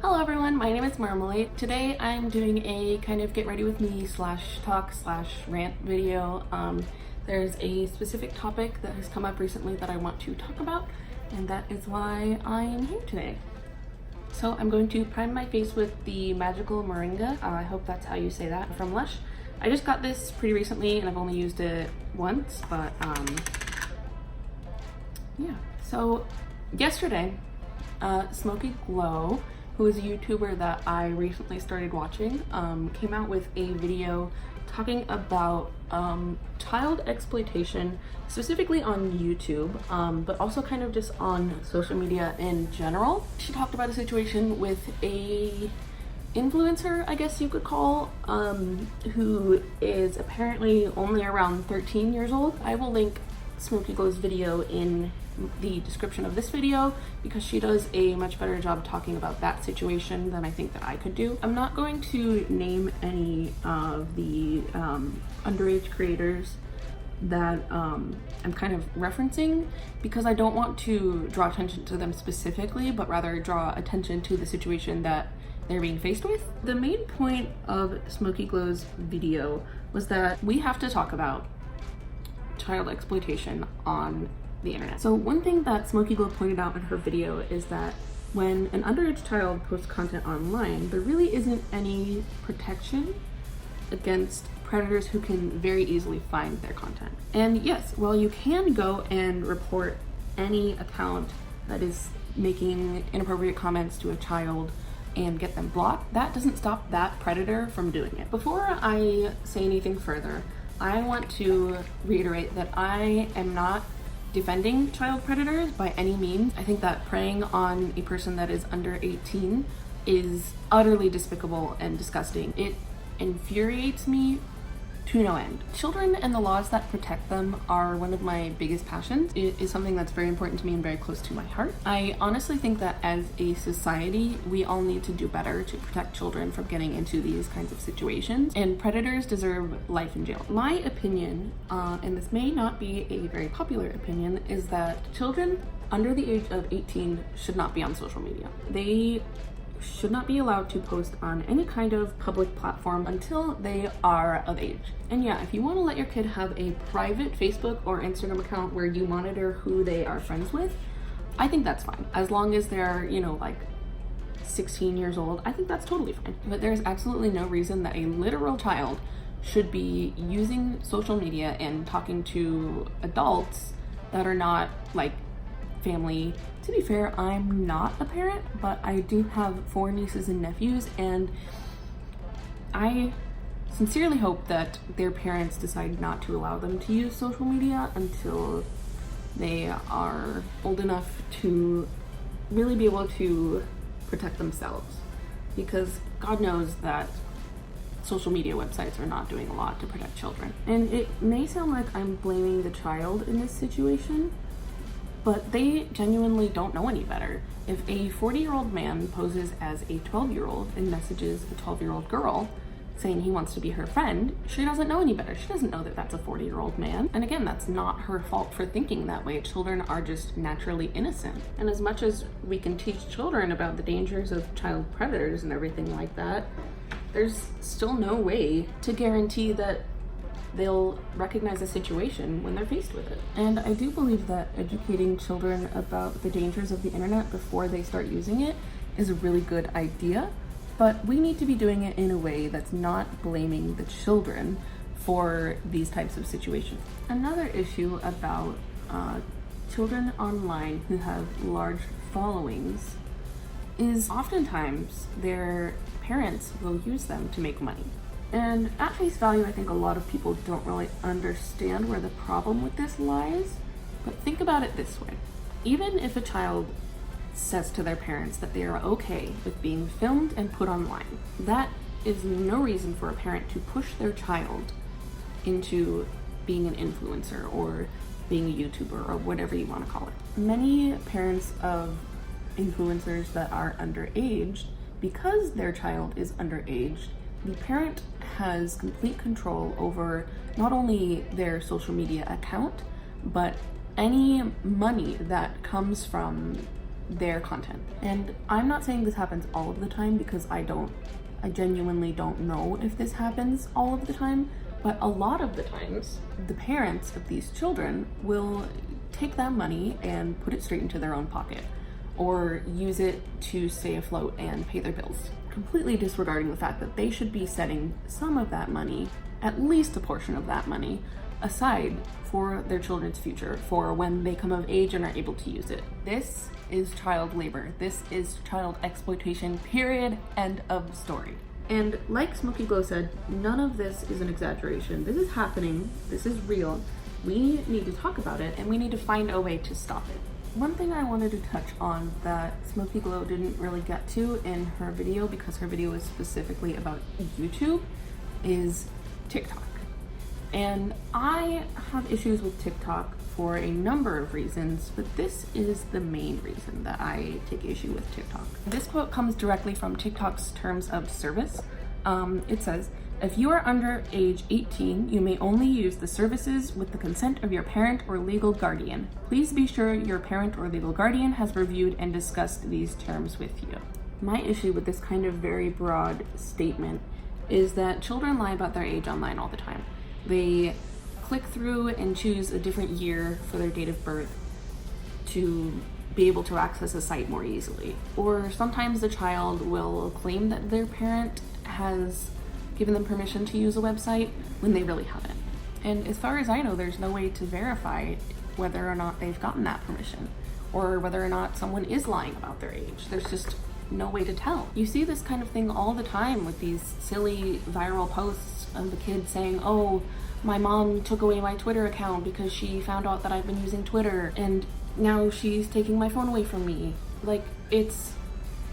Hello everyone, my name is Marmalade. Today I'm doing a kind of get ready with me /talk/rant video. There's a specific topic that has come up recently that I want to talk about, and that is why I'm here today. So I'm going to prime my face with the Magical Moringa. I hope that's how you say that, from Lush. I just got this pretty recently and I've only used it once, but yeah. So yesterday, Smoky Glow, who is a YouTuber that I recently started watching, came out with a video talking about child exploitation, specifically on YouTube, but also kind of just on social media in general. She talked about a situation with a influencer, I guess you could call, who is apparently only around 13 years old. I will link Smoky Glow's video in the description of this video because she does a much better job talking about that situation than I think that I could do. I'm not going to name any of the underage creators that I'm kind of referencing because I don't want to draw attention to them specifically, but rather draw attention to the situation that they're being faced with. The main point of Smoky Glow's video was that we have to talk about child exploitation on the internet. So one thing that Smoky Glow pointed out in her video is that when an underage child posts content online, there really isn't any protection against predators who can very easily find their content. And yes, while you can go and report any account that is making inappropriate comments to a child and get them blocked, that doesn't stop that predator from doing it. Before I say anything further, I want to reiterate that I am not defending child predators by any means. I think that preying on a person that is under 18 is utterly despicable and disgusting. It infuriates me to no end. Children and the laws that protect them are one of my biggest passions. It is something that's very important to me and very close to my heart. I honestly think that as a society, we all need to do better to protect children from getting into these kinds of situations, and predators deserve life in jail. My opinion, and this may not be a very popular opinion, is that children under the age of 18 should not be on social media. They should not be allowed to post on any kind of public platform until they are of age. And yeah, if you want to let your kid have a private Facebook or Instagram account where you monitor who they are friends with, I think that's fine. As long as they're, like 16 years old, I think that's totally fine. But there's absolutely no reason that a literal child should be using social media and talking to adults that are not like family. To be fair, I'm not a parent, but I do have 4 nieces and nephews, and I sincerely hope that their parents decide not to allow them to use social media until they are old enough to really be able to protect themselves, because God knows that social media websites are not doing a lot to protect children. And it may sound like I'm blaming the child in this situation, but they genuinely don't know any better. If a 40-year-old man poses as a 12-year-old and messages a 12-year-old girl saying he wants to be her friend, she doesn't know any better. She doesn't know that that's a 40-year-old man. And again, that's not her fault for thinking that way. Children are just naturally innocent. And as much as we can teach children about the dangers of child predators and everything like that, there's still no way to guarantee that they'll recognize a situation when they're faced with it. And I do believe that educating children about the dangers of the internet before they start using it is a really good idea, but we need to be doing it in a way that's not blaming the children for these types of situations. Another issue about children online who have large followings is oftentimes their parents will use them to make money. And at face value, I think a lot of people don't really understand where the problem with this lies. But think about it this way. Even if a child says to their parents that they are okay with being filmed and put online, that is no reason for a parent to push their child into being an influencer or being a YouTuber or whatever you want to call it. Many parents of influencers that are underage, because their child is underage, the parent has complete control over not only their social media account, but any money that comes from their content. And I'm not saying this happens all of the time, because I genuinely don't know if this happens all of the time, but a lot of the times the parents of these children will take that money and put it straight into their own pocket, or use it to stay afloat and pay their bills, completely disregarding the fact that they should be setting some of that money, at least a portion of that money, aside for their children's future, for when they come of age and are able to use it. This is child labor. This is child exploitation, period, end of story. And like Smokey Glow said, none of this is an exaggeration. This is happening, this is real. We need to talk about it, and we need to find a way to stop it. One thing I wanted to touch on that Smokey Glow didn't really get to in her video, because her video is specifically about YouTube, is TikTok. And I have issues with TikTok for a number of reasons, but this is the main reason that I take issue with TikTok. This quote comes directly from TikTok's terms of service. It says, "If you are under age 18, you may only use the services with the consent of your parent or legal guardian. Please be sure your parent or legal guardian has reviewed and discussed these terms with you." My issue with this kind of very broad statement is that children lie about their age online all the time. They click through and choose a different year for their date of birth to be able to access a site more easily. Or sometimes the child will claim that their parent has given them permission to use a website when they really haven't. And as far as I know, there's no way to verify whether or not they've gotten that permission, or whether or not someone is lying about their age. There's just no way to tell. You see this kind of thing all the time with these silly viral posts of the kids saying, "Oh, my mom took away my Twitter account because she found out that I've been using Twitter, and now she's taking my phone away from me." Like, it's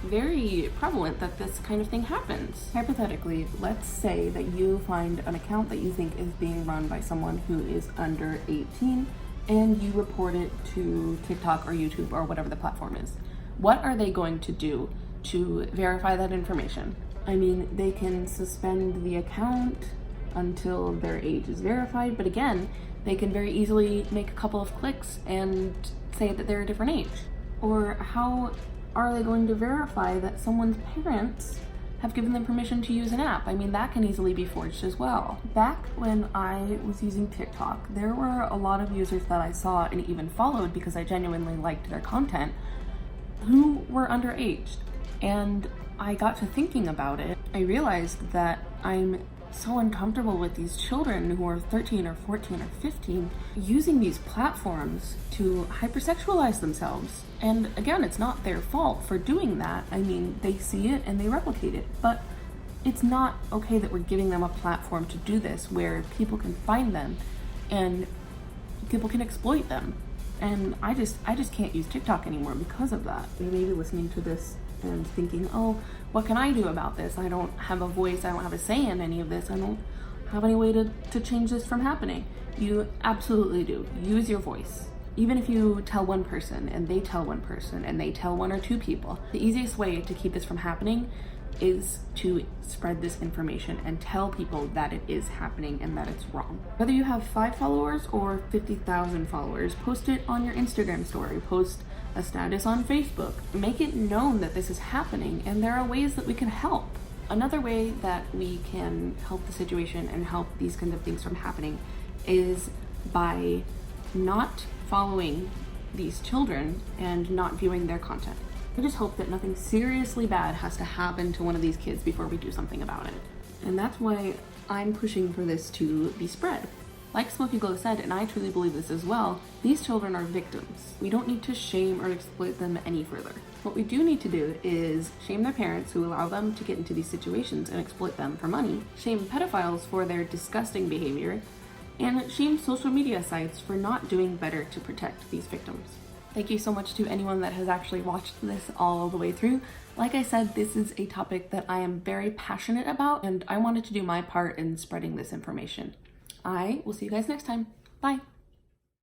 very prevalent that this kind of thing happens. Hypothetically, let's say that you find an account that you think is being run by someone who is under 18, and you report it to TikTok or YouTube or whatever the platform is. What are they going to do to verify that information? I mean, they can suspend the account until their age is verified, but again, they can very easily make a couple of clicks and say that they're a different age. Or how are they going to verify that someone's parents have given them permission to use an app? I mean, that can easily be forged as well. Back when I was using TikTok, there were a lot of users that I saw and even followed because I genuinely liked their content, who were underage. And I got to thinking about it. I realized that I'm so uncomfortable with these children who are 13 or 14 or 15 using these platforms to hypersexualize themselves. And again, it's not their fault for doing that. I mean, they see it and they replicate it, but it's not okay that we're giving them a platform to do this, where people can find them and people can exploit them. And I just can't use TikTok anymore because of that. You may be listening to this and thinking, "Oh, what can I do about this? I don't have a voice, I don't have a say in any of this, I don't have any way to change this from happening." You absolutely do. Use your voice. Even if you tell one person and they tell one person and they tell one or two people, the easiest way to keep this from happening is to spread this information and tell people that it is happening and that it's wrong. Whether you have 5 followers or 50,000 followers, post it on your Instagram story, post a status on Facebook. Make it known that this is happening, and there are ways that we can help. Another way that we can help the situation and help these kinds of things from happening is by not following these children and not viewing their content. I just hope that nothing seriously bad has to happen to one of these kids before we do something about it. And that's why I'm pushing for this to be spread. Like Smokey Glow said, and I truly believe this as well, these children are victims. We don't need to shame or exploit them any further. What we do need to do is shame their parents who allow them to get into these situations and exploit them for money, shame pedophiles for their disgusting behavior, and shame social media sites for not doing better to protect these victims. Thank you so much to anyone that has actually watched this all the way through. Like I said, this is a topic that I am very passionate about, and I wanted to do my part in spreading this information. I will see you guys next time. Bye.